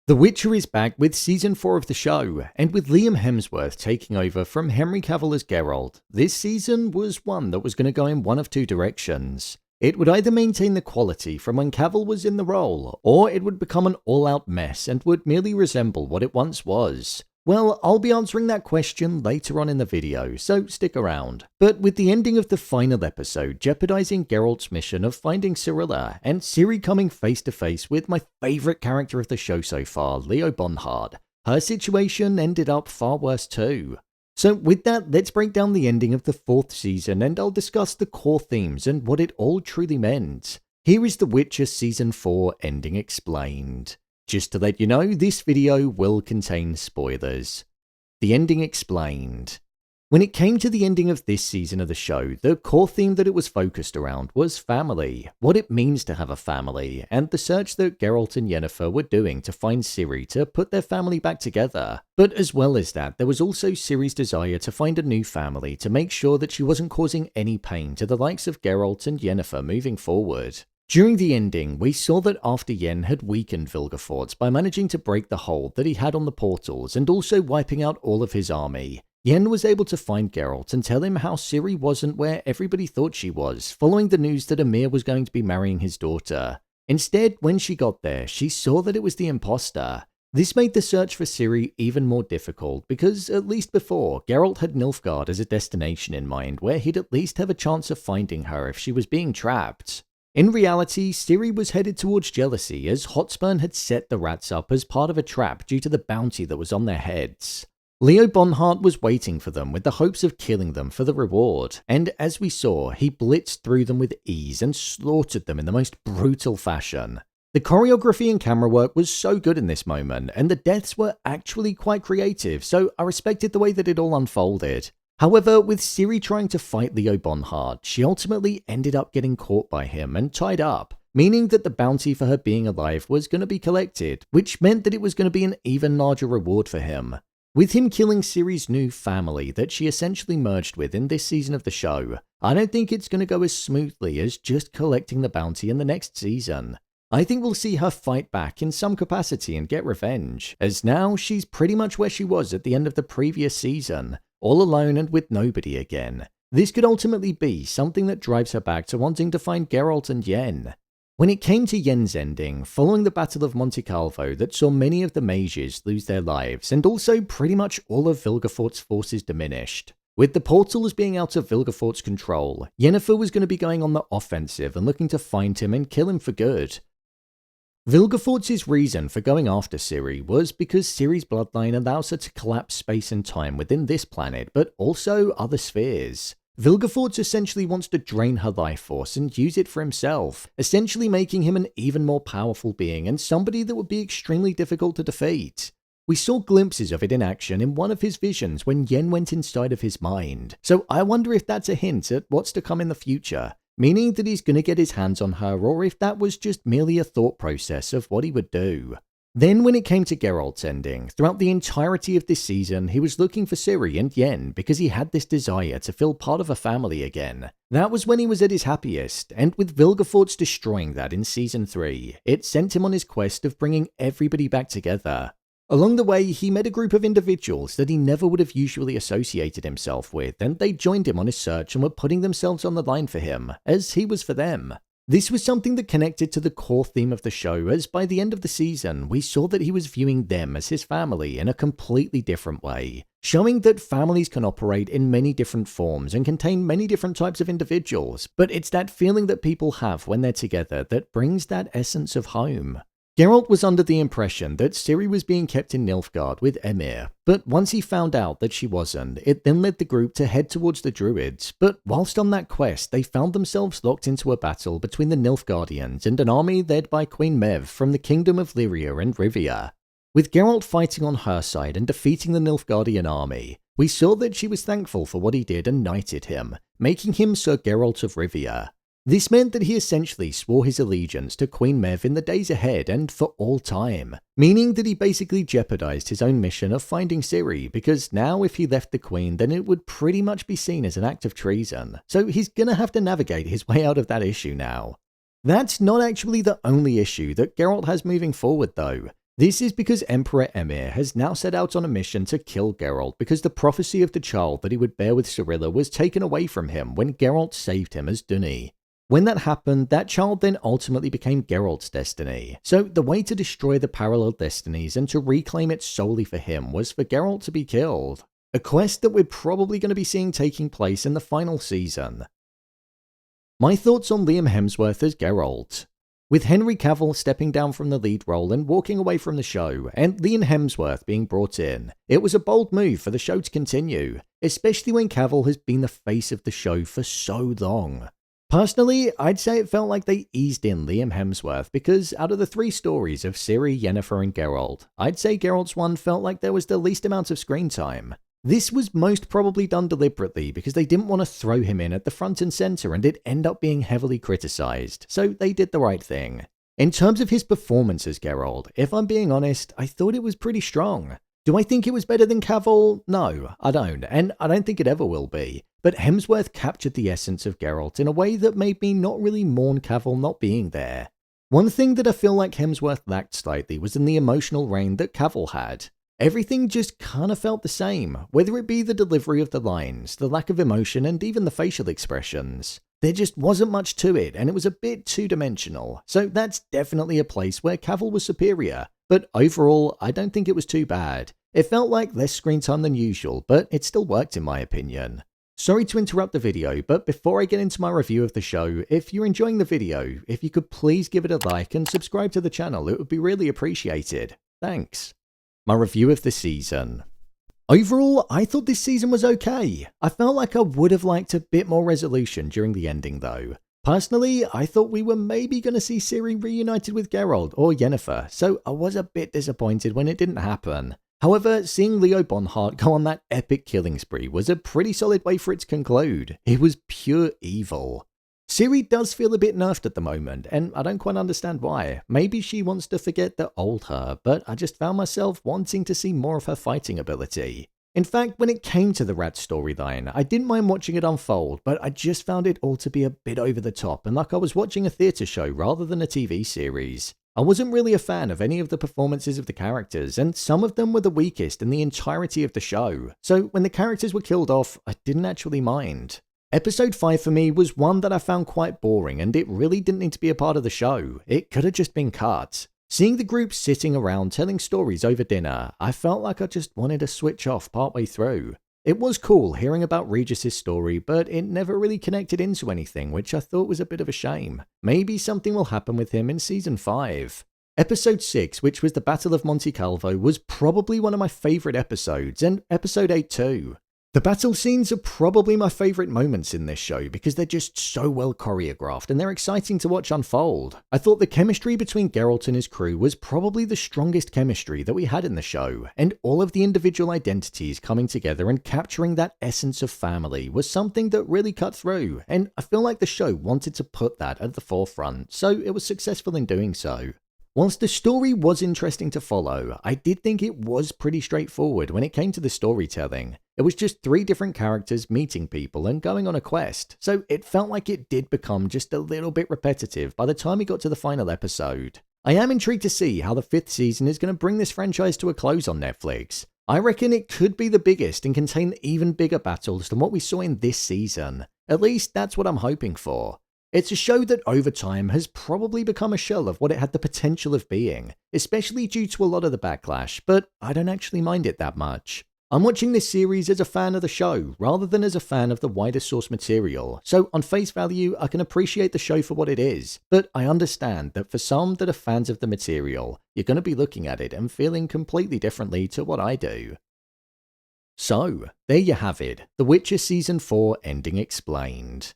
The Witcher is back with Season 4 of the show, and with Liam Hemsworth taking over from Henry Cavill as Geralt, this season was one that was going to go in one of two directions. It would either maintain the quality from when Cavill was in the role, or it would become an all-out mess and would merely resemble what it once was. Well, I'll be answering that question later on in the video, so stick around. But with the ending of the final episode jeopardizing Geralt's mission of finding Cirilla, and Ciri coming face to face with my favourite character of the show so far, Leo Bonhart, her situation ended up far worse too. So with that, let's break down the ending of the 4th season and I'll discuss the core themes and what it all truly meant. Here is The Witcher Season 4 ending explained. Just to let you know, this video will contain spoilers. The ending explained. When it came to the ending of this season of the show, the core theme that it was focused around was family, what it means to have a family, and the search that Geralt and Yennefer were doing to find Ciri to put their family back together. But as well as that, there was also Ciri's desire to find a new family to make sure that she wasn't causing any pain to the likes of Geralt and Yennefer moving forward. During the ending, we saw that after Yen had weakened Vilgefortz by managing to break the hold that he had on the portals and also wiping out all of his army, Yen was able to find Geralt and tell him how Ciri wasn't where everybody thought she was, following the news that Emir was going to be marrying his daughter. Instead, when she got there, she saw that it was the imposter. This made the search for Ciri even more difficult because, at least before, Geralt had Nilfgaard as a destination in mind where he'd at least have a chance of finding her if she was being trapped. In reality, Ciri was headed towards jealousy as Hotspur had set the rats up as part of a trap due to the bounty that was on their heads. Leo Bonhart was waiting for them with the hopes of killing them for the reward, and as we saw, he blitzed through them with ease and slaughtered them in the most brutal fashion. The choreography and camera work was so good in this moment, and the deaths were actually quite creative, so I respected the way that it all unfolded. However, with Ciri trying to fight Leo Bonhart, she ultimately ended up getting caught by him and tied up, meaning that the bounty for her being alive was going to be collected, which meant that it was going to be an even larger reward for him. With him killing Ciri's new family that she essentially merged with in this season of the show, I don't think it's going to go as smoothly as just collecting the bounty in the next season. I think we'll see her fight back in some capacity and get revenge, as now she's pretty much where she was at the end of the previous season, all alone and with nobody again. This could ultimately be something that drives her back to wanting to find Geralt and Yen. When it came to Yen's ending, following the Battle of Monte Calvo that saw many of the mages lose their lives and also pretty much all of Vilgefortz's forces diminished. With the portals being out of Vilgefortz's control, Yennefer was going to be going on the offensive and looking to find him and kill him for good. Vilgefortz's reason for going after Ciri was because Ciri's bloodline allows her to collapse space and time within this planet, but also other spheres. Vilgefortz essentially wants to drain her life force and use it for himself, essentially making him an even more powerful being and somebody that would be extremely difficult to defeat. We saw glimpses of it in action in one of his visions when Yen went inside of his mind, so I wonder if that's a hint at what's to come in the future, meaning that he's going to get his hands on her, or if that was just merely a thought process of what he would do. Then when it came to Geralt's ending, throughout the entirety of this season, he was looking for Ciri and Yen because he had this desire to feel part of a family again. That was when he was at his happiest, and with Vilgefortz destroying that in Season 3, it sent him on his quest of bringing everybody back together. Along the way, he met a group of individuals that he never would have usually associated himself with, and they joined him on his search and were putting themselves on the line for him, as he was for them. This was something that connected to the core theme of the show, as by the end of the season, we saw that he was viewing them as his family in a completely different way, showing that families can operate in many different forms and contain many different types of individuals, but it's that feeling that people have when they're together that brings that essence of home. Geralt was under the impression that Ciri was being kept in Nilfgaard with Emir, but once he found out that she wasn't, it then led the group to head towards the Druids, but whilst on that quest, they found themselves locked into a battle between the Nilfgaardians and an army led by Queen Meve from the Kingdom of Lyria and Rivia. With Geralt fighting on her side and defeating the Nilfgaardian army, we saw that she was thankful for what he did and knighted him, making him Sir Geralt of Rivia. This meant that he essentially swore his allegiance to Queen Meve in the days ahead and for all time, meaning that he basically jeopardized his own mission of finding Ciri, because now if he left the Queen then it would pretty much be seen as an act of treason, so he's gonna have to navigate his way out of that issue now. That's not actually the only issue that Geralt has moving forward though. This is because Emperor Emir has now set out on a mission to kill Geralt because the prophecy of the child that he would bear with Cirilla was taken away from him when Geralt saved him as Duny. When that happened, that child then ultimately became Geralt's destiny. So the way to destroy the parallel destinies and to reclaim it solely for him was for Geralt to be killed. A quest that we're probably going to be seeing taking place in the final season. My thoughts on Liam Hemsworth as Geralt. With Henry Cavill stepping down from the lead role and walking away from the show, and Liam Hemsworth being brought in, it was a bold move for the show to continue, especially when Cavill has been the face of the show for so long. Personally, I'd say it felt like they eased in Liam Hemsworth because out of the 3 stories of Ciri, Yennefer and Geralt, I'd say Geralt's one felt like there was the least amount of screen time. This was most probably done deliberately because they didn't want to throw him in at the front and center and it end up being heavily criticized, so they did the right thing. In terms of his performance as Geralt, if I'm being honest, I thought it was pretty strong. Do I think it was better than Cavill? No, I don't, and I don't think it ever will be. But Hemsworth captured the essence of Geralt in a way that made me not really mourn Cavill not being there. One thing that I feel like Hemsworth lacked slightly was in the emotional reign that Cavill had. Everything just kinda felt the same, whether it be the delivery of the lines, the lack of emotion, and even the facial expressions. There just wasn't much to it, and it was a bit two-dimensional, so that's definitely a place where Cavill was superior. But overall, I don't think it was too bad. It felt like less screen time than usual, but it still worked in my opinion. Sorry to interrupt the video, but before I get into my review of the show, if you're enjoying the video, if you could please give it a like and subscribe to the channel, it would be really appreciated. Thanks. My review of the season. Overall, I thought this season was okay. I felt like I would have liked a bit more resolution during the ending though. Personally, I thought we were maybe going to see Ciri reunited with Geralt or Yennefer, so I was a bit disappointed when it didn't happen. However, seeing Leo Bonhart go on that epic killing spree was a pretty solid way for it to conclude. It was pure evil. Ciri does feel a bit nerfed at the moment, and I don't quite understand why. Maybe she wants to forget the old her, but I just found myself wanting to see more of her fighting ability. In fact, when it came to the rat storyline, I didn't mind watching it unfold, but I just found it all to be a bit over the top and like I was watching a theatre show rather than a TV series. I wasn't really a fan of any of the performances of the characters, and some of them were the weakest in the entirety of the show, so when the characters were killed off, I didn't actually mind. Episode 5 for me was one that I found quite boring and it really didn't need to be a part of the show. It could have just been cut. Seeing the group sitting around telling stories over dinner, I felt like I just wanted to switch off partway through. It was cool hearing about Regis's story, but it never really connected into anything, which I thought was a bit of a shame. Maybe something will happen with him in season 5. Episode 6, which was the Battle of Monte Calvo, was probably one of my favourite episodes, and episode 8 too. The battle scenes are probably my favourite moments in this show because they're just so well choreographed and they're exciting to watch unfold. I thought the chemistry between Geralt and his crew was probably the strongest chemistry that we had in the show, and all of the individual identities coming together and capturing that essence of family was something that really cut through, and I feel like the show wanted to put that at the forefront, so it was successful in doing so. Whilst the story was interesting to follow, I did think it was pretty straightforward when it came to the storytelling. It was just 3 different characters meeting people and going on a quest, so it felt like it did become just a little bit repetitive by the time we got to the final episode. I am intrigued to see how the 5th season is going to bring this franchise to a close on Netflix. I reckon it could be the biggest and contain even bigger battles than what we saw in this season. At least that's what I'm hoping for. It's a show that over time has probably become a shell of what it had the potential of being, especially due to a lot of the backlash, but I don't actually mind it that much. I'm watching this series as a fan of the show, rather than as a fan of the wider source material, so on face value I can appreciate the show for what it is, but I understand that for some that are fans of the material, you're going to be looking at it and feeling completely differently to what I do. So, there you have it, The Witcher Season 4 ending explained.